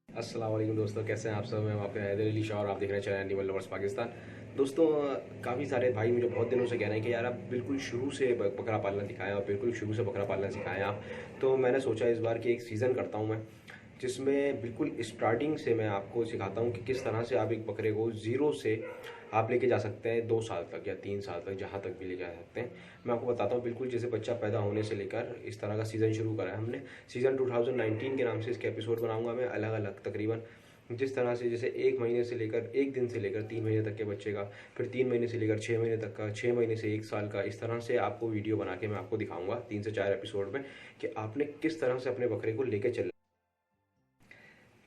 अस्सलाम वालेकुम दोस्तों, कैसे हैं आप सब। मैं हूं आपके हैदर अली शाह और आप देख रहे हैं चैनल एनिमल लवर्स पाकिस्तान। दोस्तों, काफ़ी सारे भाई मुझे बहुत दिनों से कह रहे हैं कि यार आप बिल्कुल शुरू से बकरा पालना सिखाएं और बिल्कुल शुरू से बकरा पालना सिखाएं आप। तो मैंने सोचा इस बार कि एक सीज़न करता हूं मैं, जिसमें बिल्कुल स्टार्टिंग से मैं आपको सिखाता हूं कि किस तरह से आप एक बकरे को ज़ीरो से आप लेके जा सकते हैं 2 साल तक या 3 साल तक, जहाँ तक भी ले जा सकते हैं। मैं आपको बताता हूँ बिल्कुल जैसे बच्चा पैदा होने से लेकर इस तरह का सीज़न शुरू करा है हमने। सीज़न 2019 के नाम से इसके एपिसोड बनाऊंगा मैं अलग अलग तकरीबन, जिस तरह से जैसे 1 महीने से लेकर 1 दिन से लेकर 3 महीने तक के बच्चे का, फिर 3 महीने से लेकर 6 महीने तक का, 6 महीने से 1 साल का, इस तरह से आपको वीडियो बना के मैं आपको दिखाऊंगा 3 से 4 एपिसोड में कि आपने किस तरह से अपने बकरे को लेके चलना।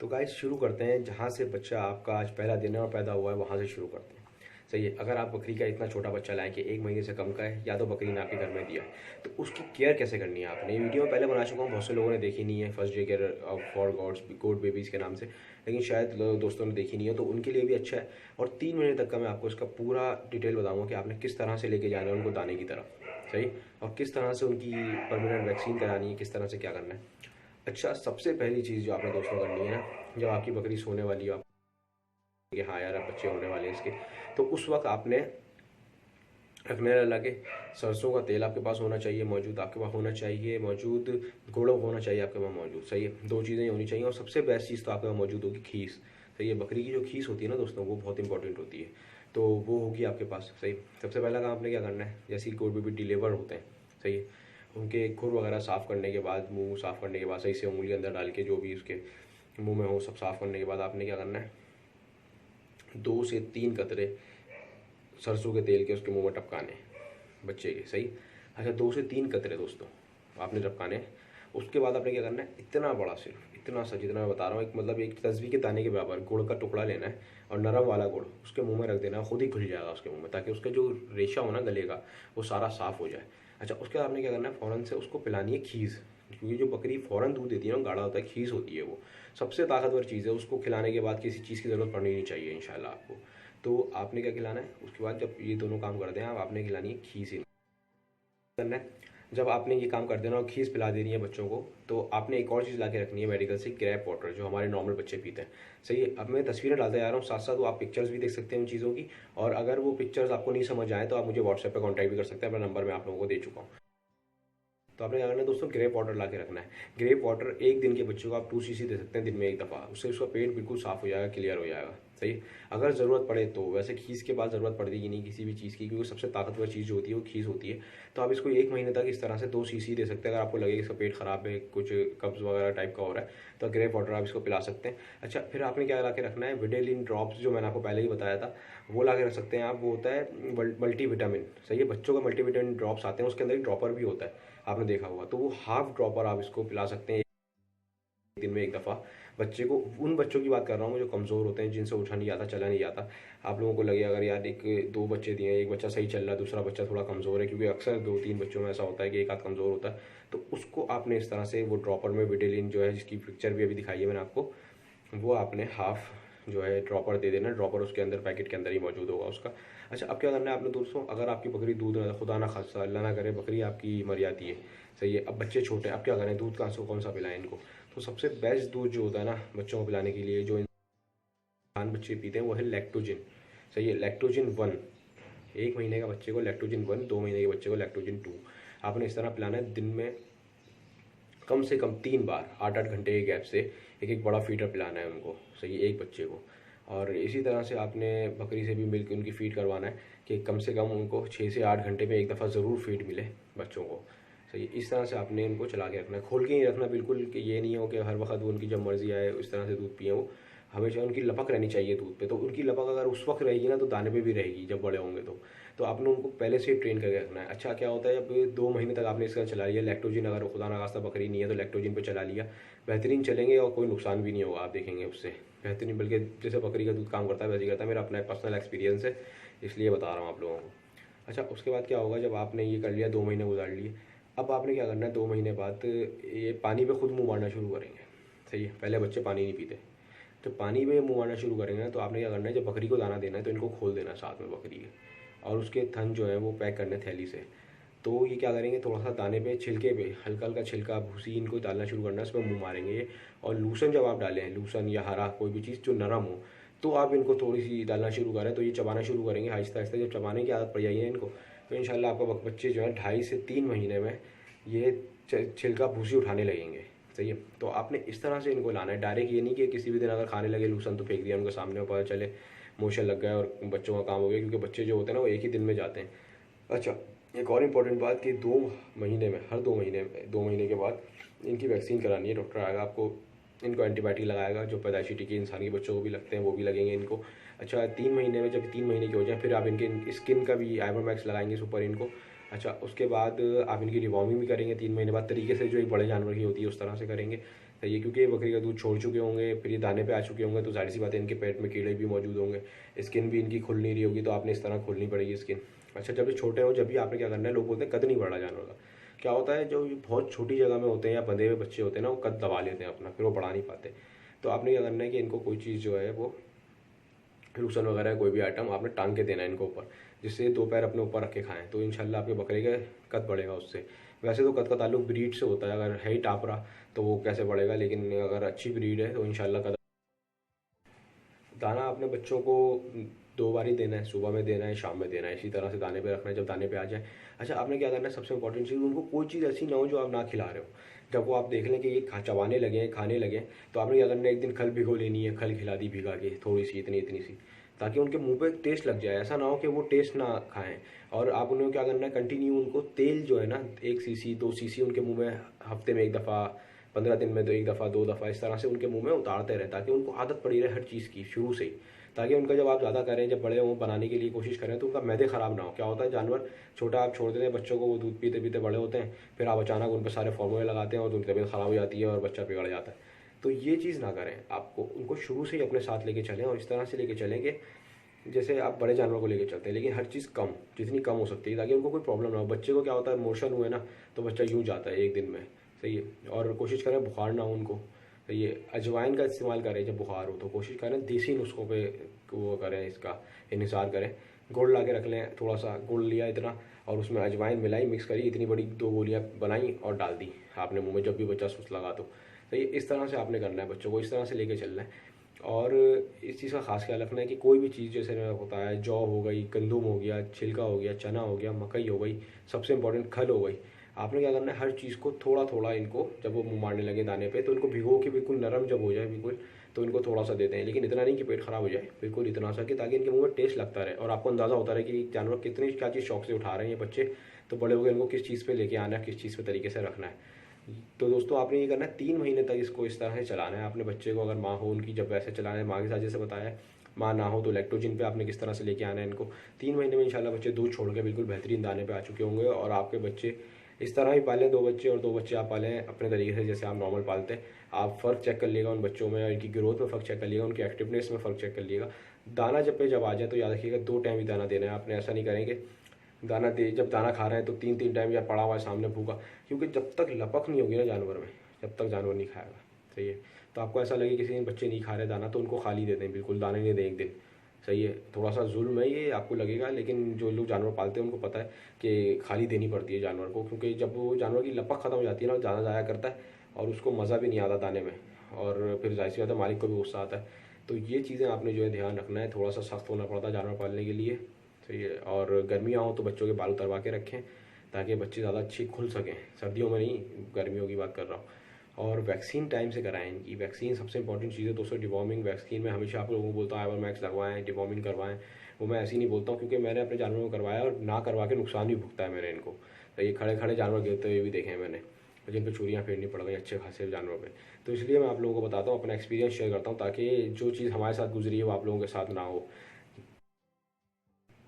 तो गाइस शुरू करते हैं जहाँ से बच्चा आपका आज पहला दिन है और पैदा हुआ है वहाँ से शुरू करते हैं। सही है। अगर आप बकरी का इतना छोटा बच्चा लाएं कि 1 महीने से कम का है या तो बकरी ने आपके घर में दिया है, तो उसकी केयर कैसे करनी है आपने, ये वीडियो में पहले बना चुका हूँ, बहुत से लोगों ने देखी नहीं है, first day care for God's God babies के नाम से, लेकिन शायद दोस्तों ने देखी नहीं है, तो उनके लिए भी अच्छा है। और 3 महीने तक का मैं आपको इसका पूरा डिटेल बताऊँगा कि आपने किस तरह से लेके जाना है उनको दाने की तरफ। सही। और किस तरह से उनकी परमानेंट वैक्सीन करानी है, किस तरह से क्या करना है। अच्छा, सबसे पहली चीज़ जो आपने दोस्तों करनी है ना, जब आपकी बकरी सोने वाली हो, आप कि हाँ यार अब बच्चे होने वाले हैं इसके, तो उस वक्त आपने रखने लगे सरसों का तेल आपके पास होना चाहिए मौजूद, आपके पास होना चाहिए मौजूद, गुड़ होना चाहिए आपके पास मौजूद। सही है, 2 चीज़ें होनी चाहिए। और सबसे बेस्ट चीज़ तो आपके पास मौजूद होगी खीस। सही है, बकरी की जो खीस होती है ना दोस्तों, वो बहुत इंपॉर्टेंट होती है, तो वो होगी आपके पास। सही। सबसे पहला काम आपने क्या करना है, जैसे ही कोई बेबी डिलीवर होते हैं, सही है, उनके खुर वगैरह साफ़ करने के बाद, मुंह साफ़ करने के बाद, सही से उंगली अंदर डाल के जो भी उसके मुंह में हो सब साफ़ करने के बाद आपने क्या करना है, 2 से 3 कतरे सरसों के तेल के उसके मुंह में टपकाने बच्चे के। सही। अच्छा, 2 से 3 कतरे दोस्तों आपने टपकाने। उसके बाद आपने क्या करना है, इतना बड़ा, सिर्फ इतना सा जितना मैं बता रहा हूँ, एक मतलब एक तस्बीह के दाने के बराबर गुड़ का टुकड़ा लेना है और नरम वाला गुड़ उसके मुंह में रख देना, खुद ही घुल जाएगा उसके मुंह में, ताकि उसका जो रेशा हो ना गले का वो सारा साफ़ हो जाए। अच्छा, उसके बाद आपने क्या करना है, फ़ौरन से उसको पिलानी है खीस, क्योंकि जो बकरी फ़ौरन दूध देती है ना, गाढ़ा होता है, खीस होती है वो सबसे ताकतवर चीज़ है। उसको खिलाने के बाद किसी चीज़ की ज़रूरत पड़नी नहीं चाहिए इंशाल्लाह आपको। तो आपने क्या खिलाना है, उसके बाद जब ये दोनों काम करते हैं आप, आपने खिलानी है खीस ही करना है। जब आपने ये काम कर देना और खीस पिला देनी है बच्चों को, तो आपने एक और चीज़ ला के रखनी है मेडिकल से, ग्रेप वाटर, जो हमारे नॉर्मल बच्चे पीते हैं। सही है। अब मैं तस्वीरें डालते जा रहा हूँ साथ साथ, वो आप पिक्चर्स भी देख सकते हैं उन चीज़ों की, और अगर वो पिक्चर्स आपको नहीं समझ आए तो आप मुझे व्हाट्सएप पर कॉन्टैक्ट भी कर सकते हैं, अपना नंबर मैं आप लोगों को दे चुका हूँ। तो आपने क्या करना है दोस्तों, ग्रेप वाटर ला के रखना है। ग्रेप वाटर 1 दिन के बच्चों को आप 2 सीसी दे सकते हैं दिन में 1 दफ़ा, उससे उसका पेट बिल्कुल साफ़ हो जाएगा, क्लियर हो जाएगा। सही। अगर ज़रूरत पड़े तो, वैसे खीस के बाद ज़रूरत पड़ेगी नहीं किसी भी चीज़ की, क्योंकि सबसे ताकतवर चीज़ जो होती है वो खीस होती है। तो आप इसको 1 महीने तक इस तरह से 2 सीसी दे सकते हैं। अगर आपको लगे कि इसका पेट ख़राब है, कुछ कब्ज़ वगैरह टाइप का हो रहा है, तो ग्रेप वाटर आप इसको पिला सकते हैं। अच्छा, फिर आपने क्या ला के रखना है, विडेलिन ड्रॉप्स, जो मैंने आपको पहले ही बताया था, वो ला के रख सकते हैं आप। वो होता है मल्टी विटामिन। सही है, बच्चों का मल्टी विटामिन ड्रॉप्स आते हैं, उसके अंदर एक ड्रॉपर भी होता है, आपने देखा होगा, तो वो हाफ ड्रॉपर आप इसको पिला सकते हैं दिन में 1 दफ़ा बच्चे को। उन बच्चों की बात कर रहा हूँ जो कमज़ोर होते हैं, जिनसे उठा नहीं जाता, चला नहीं जाता। आप लोगों को लगे अगर यार एक 2 बच्चे दिए हैं, एक बच्चा सही चल रहा है, दूसरा बच्चा थोड़ा कमज़ोर है, क्योंकि अक्सर 2-3 बच्चों में ऐसा होता है कि एक आध कमज़ोर होता है, तो उसको आपने इस तरह से वो ड्रॉपर में विडेलिन जो है, जिसकी पिक्चर भी अभी दिखाई है मैंने आपको, वो आपने हाफ जो है ड्रॉपर दे देना। ड्रॉपर उसके अंदर पैकेट के अंदर ही मौजूद होगा उसका। अच्छा, अब क्या करना है आपने दोस्तों, अगर आपकी बकरी दूध, खुदा ना खास्ता अल्लाह ना करे बकरी आपकी मर जाती है, सही है, अब बच्चे छोटे हैं, अब क्या करें, दूध कहाँ से कौन सा पिलाएं इनको। तो सबसे बेस्ट दूध जो होता है ना बच्चों को पिलाने के लिए, जो इंसान बच्चे पीते हैं, वो है लैक्टोजिन। सही है, लैक्टोजिन 1। 1 महीने का बच्चे को लैक्टोजिन 1, 2 महीने के बच्चे को लैक्टोजिन 2। आपने इस तरह पिलाना है दिन में कम से कम 3 बार, 8-8 घंटे के गैप से एक एक बड़ा फीडर पिलाना है उनको। सही है, एक बच्चे को। और इसी तरह से आपने बकरी से भी मिलकर उनकी फ़ीड करवाना है कि कम से कम उनको 6 से 8 घंटे में 1 दफ़ा ज़रूर फीड मिले बच्चों को। सही है, इस तरह से आपने उनको चला के रखना है, खोल के नहीं रखना बिल्कुल, कि ये नहीं हो कि हर वक्त वो उनकी जब मर्ज़ी आए इस तरह से दूध पिए। वो हमेशा उनकी लपक रहनी चाहिए दूध पे, तो उनकी लपक अगर उस वक्त रहेगी ना, तो दाने पे भी रहेगी जब बड़े होंगे तो आपने उनको पहले से ही ट्रेन करके रखना है। अच्छा, क्या होता है, जब 2 महीने तक आपने इसका चला लिया लैक्टोजिन, अगर खुदा ना खास्ता बकरी नहीं है तो लैक्टोजिन पे चला लिया, बेहतरीन चलेंगे और कोई नुकसान भी नहीं होगा, आप देखेंगे उससे बेहतरीन, बल्कि जैसे बकरी का दूध काम करता है वैसे ही करता है। मेरा अपना पर्सनल एक्सपीरियंस है, इसलिए बता रहा हूँ आप लोगों को। अच्छा, उसके बाद क्या होगा, जब आपने ये कर लिया, 2 महीने गुजार लिए, अब आपने क्या करना है, 2 महीने बाद ये पानी पे खुद मुँह मारना शुरू करेंगे। सही है, पहले बच्चे पानी नहीं पीते, जब पानी में मुँह मारना शुरू करेंगे ना, तो आपने क्या करना है, जब बकरी को दाना देना है तो इनको खोल देना साथ में बकरी के, और उसके थन जो है वो पैक करने थैली से। तो ये क्या करेंगे, थोड़ा सा दाने पे छिलके पे हल्का हल्का छिलका भूसी इनको डालना शुरू करना है, इसमें मुँह मारेंगे। और लूसन जब आप डालें, लूसन या हरा कोई भी चीज़ जो नरम हो, तो आप इनको थोड़ी सी डालना शुरू करें, तो ये चबाना शुरू करेंगे आहिस्ता आहिस्ता। जब चबाने की आदत पड़ जाएगी ना इनको, तो इंशाल्लाह आपका बच्चे जो है 2.5 से 3 महीने में ये छिलका भूसी उठाने लगेंगे। सही है। तो आपने इस तरह से इनको लाना है, डायरेक्ट ये नहीं कि किसी भी दिन अगर खाने लगे लूसन तो फेंक दिया उनके सामने, पता चले मोशन लग गया और बच्चों का काम हो गया, क्योंकि बच्चे जो होते हैं ना वो एक ही दिन में जाते हैं। अच्छा, एक और इम्पॉर्टेंट बात कि 2 महीने में, हर 2 महीने के बाद इनकी वैक्सीन करानी है। डॉक्टर आएगा आपको, इनको एंटीबायोटिक लगाएगा, जो पैदाइशी टीके इंसान के बच्चों को भी लगते हैं वो भी लगेंगे इनको। अच्छा, 3 महीने में, जब 3 महीने के हो जाए फिर आप इनके स्किन का भी आइवरमैक्स लगाएंगे इस ऊपर इनको। अच्छा, उसके बाद आप इनकी डिवॉर्मिंग भी करेंगे 3 महीने बाद, तरीके से जो एक बड़े जानवर की होती है उस तरह से करेंगे। तो ये क्योंकि बकरी का दूध छोड़ चुके होंगे, फिर ये दाने पे आ चुके होंगे, तो जाहिर सी बात है इनके पेट में कीड़े भी मौजूद होंगे, स्किन भी इनकी खुल नहीं रही होगी, तो आपने इस तरह खोलनी पड़ेगी स्किन। अच्छा, जब ये छोटे हो जब भी आपने क्या करना है, लोग बोलते हैं कद नहीं बढ़ा जानवर का। क्या होता है, जो बहुत छोटी जगह में होते हैं या बंधे हुए बच्चे होते हैं ना, वो कद दबा लेते हैं अपना, फिर वो बढ़ा नहीं पाते। तो आपने क्या करना है कि इनको कोई चीज़ जो है वो लूसन वगैरह कोई भी आइटम आपने टांग के देना है इनको ऊपर, जिससे 2 पैर अपने ऊपर रख के खाएं, तो इंशाल्लाह आपके बकरे का कद बढ़ेगा उससे। वैसे तो कद का ताल्लुक ब्रीड से होता है, अगर है ही टापरा तो वो कैसे बढ़ेगा, लेकिन अगर अच्छी ब्रीड है तो इंशाल्लाह कद। दाना अपने बच्चों को 2 बार ही देना है, सुबह में देना है, शाम में देना है, इसी तरह से दाने पे रखना है जब दाने पे आ जाए। अच्छा, आपने क्या करना है, सबसे इंपॉर्टेंट चीज़, उनको कोई चीज़ ऐसी ना हो जो आप ना खिला रहे हो। जब वो आप देख लें कि ये चबाने लगे हैं, खाने लगे हैं, तो आपने क्या करना है, एक दिन खल भिगो लेनी है, खल खिला दी भिगा के थोड़ी सी, इतनी इतनी सी, ताकि उनके मुंह पे टेस्ट लग जाए। ऐसा ना हो कि वो टेस्ट ना खाएं। और आप उन्हें क्या करना है, कंटिन्यू उनको तेल जो है ना 1 सीसी 2 सीसी उनके मुँह में हफ्ते में 1 दफ़ा, 15 दिन में तो 1 दफ़ा 2 दफ़ा इस तरह से उनके मुंह में उतारते रहे, ताकि उनको आदत पड़ी रहे हर चीज़ की शुरू से ही, ताकि उनका जब आप ज़्यादा करें, जब बड़े हों, बनाने के लिए कोशिश करें, तो उनका मैदे ख़राब ना हो। क्या होता है, जानवर छोटा आप छोड़ देते हैं बच्चों को, वो दूध पीते पीते बड़े होते हैं, फिर आप अचानक उन पर सारे फार्मूले लगाते हैं और उनकी तबीयत ख़राब हो जाती है और बच्चा बिगड़ जाता है। तो ये चीज़ ना करें, आपको उनको शुरू से ही अपने साथ लेके चलें, और इस तरह से लेके चलें कि जैसे आप बड़े जानवर को लेके चलते हैं, लेकिन हर चीज़ कम, जितनी कम हो सकती है, ताकि उनको कोई प्रॉब्लम ना हो। बच्चे को क्या होता है, मोशन हुए ना तो बच्चा यूँ जाता है 1 दिन में। सही है। और कोशिश करें बुखार ना हो उनको। ये अजवाइन का इस्तेमाल करें जब बुखार हो, तो कोशिश करें देसी नुस्खों पे वो करें, इसका इन्हिसार करें। गुड़ ला के रख लें, थोड़ा सा गुड़ लिया इतना, और उसमें अजवाइन मिलाई, मिक्स करी, इतनी बड़ी 2 गोलियाँ बनाई और डाल दी आपने मुँह में, जब भी बच्चा सुस्त लगा तो ये इस तरह से आपने करना है, बच्चों को इस तरह से लेके चलना है। और इस चीज़ का खास ख्याल रखना है कि कोई भी चीज़ जैसे होता है, जौ हो गई, गंदुम हो गया, छिलका हो गया, चना हो गया, मकई हो गई, सबसे इंपॉर्टेंट खल हो गई, आपने क्या करना है, हर चीज़ को थोड़ा थोड़ा इनको, जब वो मुँह मारने लगे दाने पे, तो इनको भिगो के बिल्कुल नरम जब हो जाए बिल्कुल, तो इनको थोड़ा सा देते हैं, लेकिन इतना नहीं कि पेट खराब हो जाए, बिल्कुल इतना सा कि ताकि इनके मुंह में टेस्ट लगता रहे और आपको अंदाज़ा होता रहे कि जानवर कितनी क्या चीज़ शौक से उठा रहे हैं ये बच्चे, तो बड़े हो गए इनको किस चीज़ पे लेके आना है, किस चीज़ पे तरीके से रखना है। तो दोस्तों आपने ये करना है, 3 महीने तक इसको इस तरह से चलाना है अपने बच्चे को। अगर माँ हो उनकी, जब वैसे चलाना है माँ के साथ जैसे बताया, माँ ना हो तो लैक्टोजिन पे आपने किस तरह से लेके आना है इनको। 3 महीने में इंशाल्लाह बच्चे दूध छोड़ के बिल्कुल बेहतरीन दाने पे आ चुके होंगे, और आपके बच्चे इस तरह ही पालें 2 बच्चे, और 2 बच्चे आप पालें अपने तरीके से जैसे आप नॉर्मल पालते हैं। आप फ़र्क चेक कर लिएगा उन बच्चों में, इनकी ग्रोथ में फ़र्क चेक कर लिएगा, उनकी एक्टिवनेस में फ़र्क चेक कर लिएगा। दाना जब आ जाए तो याद रखिएगा 2 टाइम ही दाना देना है आपने, ऐसा नहीं करेंगे दाना दे, जब दाना खा रहे हैं तो 3 टाइम या पड़ा हुआ है सामने भूखा, क्योंकि जब तक लपक नहीं होगी ना जानवर में, जब तक जानवर नहीं खाएगा। सही है। तो आपको ऐसा लगे किसी दिन बच्चे नहीं खा रहे दाना, तो उनको खाली दे दें, बिल्कुल दाने नहीं दें एक दिन। सही है। थोड़ा सा जुल्म है ये, आपको लगेगा, लेकिन जो लोग जानवर पालते हैं उनको पता है कि खाली देनी पड़ती है जानवर को, क्योंकि जब वो जानवर की लपक ख़त्म हो जाती है ना, दाना जाया करता है और उसको मज़ा भी नहीं आता दाने में, और फिर जाहिर सी बात है मालिक को भी गुस्सा आता है। तो ये चीज़ें आपने जो है ध्यान रखना है, थोड़ा सा सख्त होना पड़ता है जानवर पालने के लिए। सही है। और गर्मियाँ हो तो बच्चों के बाल उतरवा के रखें, ताकि बच्चे ज़्यादा अच्छी खुल सकें, सर्दियों में नहीं, गर्मियों की बात कर रहा हूँ। और वैक्सीन टाइम से कराएं इनकी, वैक्सीन सबसे इंपॉर्टेंट चीज़ है दोस्तों। डिवॉर्मिंग वैक्सीन में हमेशा आप लोगों को बोलता हूँ आइवरमैक्स लगवाएं, डिवॉर्मिंग करवाएं। वो मैं ऐसे ही नहीं बोलता हूँ, क्योंकि मैंने अपने जानवरों को करवाया और ना करवा के नुकसान भी भुगता है मैंने इनको। तो ये खड़े खड़े जानवर गिरते हुए भी देखे हैं मैंने, जिन पर चूड़ियाँ फेरनी पड़ गई अच्छे खासे जानवरों पे। तो इसलिए मैं आप लोगों को बताता हूँ, अपना एक्सपीरियंस शेयर करता हूँ, ताकि जो चीज़ हमारे साथ गुजरी है वो आप लोगों के साथ ना हो।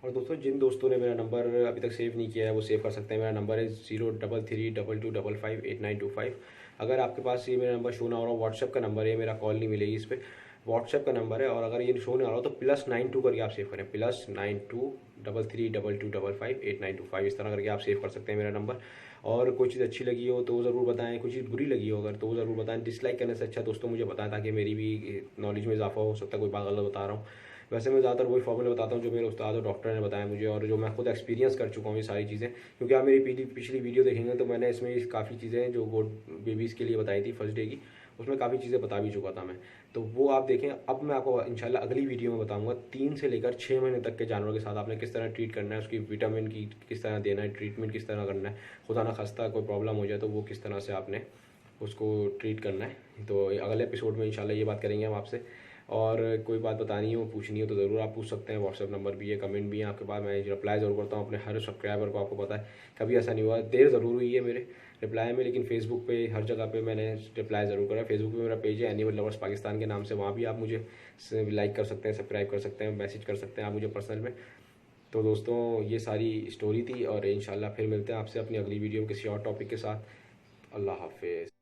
और दोस्तों, जिन दोस्तों ने मेरा नंबर अभी तक सेव नहीं किया है वो सेव कर सकते हैं। मेरा नंबर है 0332255925। अगर आपके पास ये मेरा नंबर शो ना हो रहा, व्हाट्सएप का नंबर है मेरा, कॉल नहीं मिलेगी इस पर, व्हाट्सएप का नंबर है। और अगर ये शो नहीं आ रहा हो तो +92 करके आप सेव करें, +92 3332255925, इस तरह करके आप सेव कर सकते हैं मेरा नंबर। और कोई चीज़ अच्छी लगी हो तो ज़रूर बताएं, कोई चीज़ बुरी लगी हो अगर तो ज़रूर बताएं। डिसलाइक करने से अच्छा दोस्तों मुझे बताएं, ताकि मेरी भी नॉलेज में इजाफा हो सकता है कोई बात गलत बता रहा हूँ। वैसे मैं ज़्यादातर वही फॉर्मूले बताता हूँ जो मेरे उस्ताद और डॉक्टर ने बताया मुझे, और जो मैं खुद एक्सपीरियंस कर चुका हूँ ये सारी चीज़ें। क्योंकि आप मेरी पिछली वीडियो देखेंगे तो मैंने इसमें काफ़ी चीज़ें जो गोड बेबीज़ के लिए बताई थी फर्स्ट डे की, उसमें काफ़ी चीज़ें बता भी चुका था मैं, तो वो आप देखें। अब मैं आपको इंशाल्लाह अगली वीडियो में बताऊंगा 3 से लेकर 6 महीने तक के जानवर के साथ आपने किस तरह ट्रीट करना है, उसकी विटामिन की किस तरह देना है, ट्रीटमेंट किस तरह करना है, खुदा ना खास्ता कोई प्रॉब्लम हो जाए तो वो किस तरह से आपने उसको ट्रीट करना है। तो अगले एपिसोड में इंशाल्लाह ये बात करेंगे हम आपसे। और कोई बात बतानी हो पूछनी हो तो ज़रूर आप पूछ सकते हैं, व्हाट्सएप नंबर भी है, कमेंट भी है आपके पास, मैं रिप्लाई ज़रूर करता हूँ अपने हर सब्सक्राइबर को। आपको पता है कभी ऐसा नहीं हुआ, देर ज़रूर हुई है मेरे रिप्लाई में, लेकिन फेसबुक पे हर जगह पे मैंने रिप्लाई ज़रूर करा। फेसबुक पे मेरा पेज है एनिमल लवर्स पाकिस्तान के नाम से, वहाँ भी आप मुझे लाइक कर सकते हैं, सब्सक्राइब कर सकते हैं, मैसेज कर सकते हैं आप मुझे पर्सनल में। तो दोस्तों ये सारी स्टोरी थी, और इंशाल्लाह फिर मिलते हैं आपसे अपनी अगली वीडियो में किसी और टॉपिक के साथ। अल्लाह हाफिज़।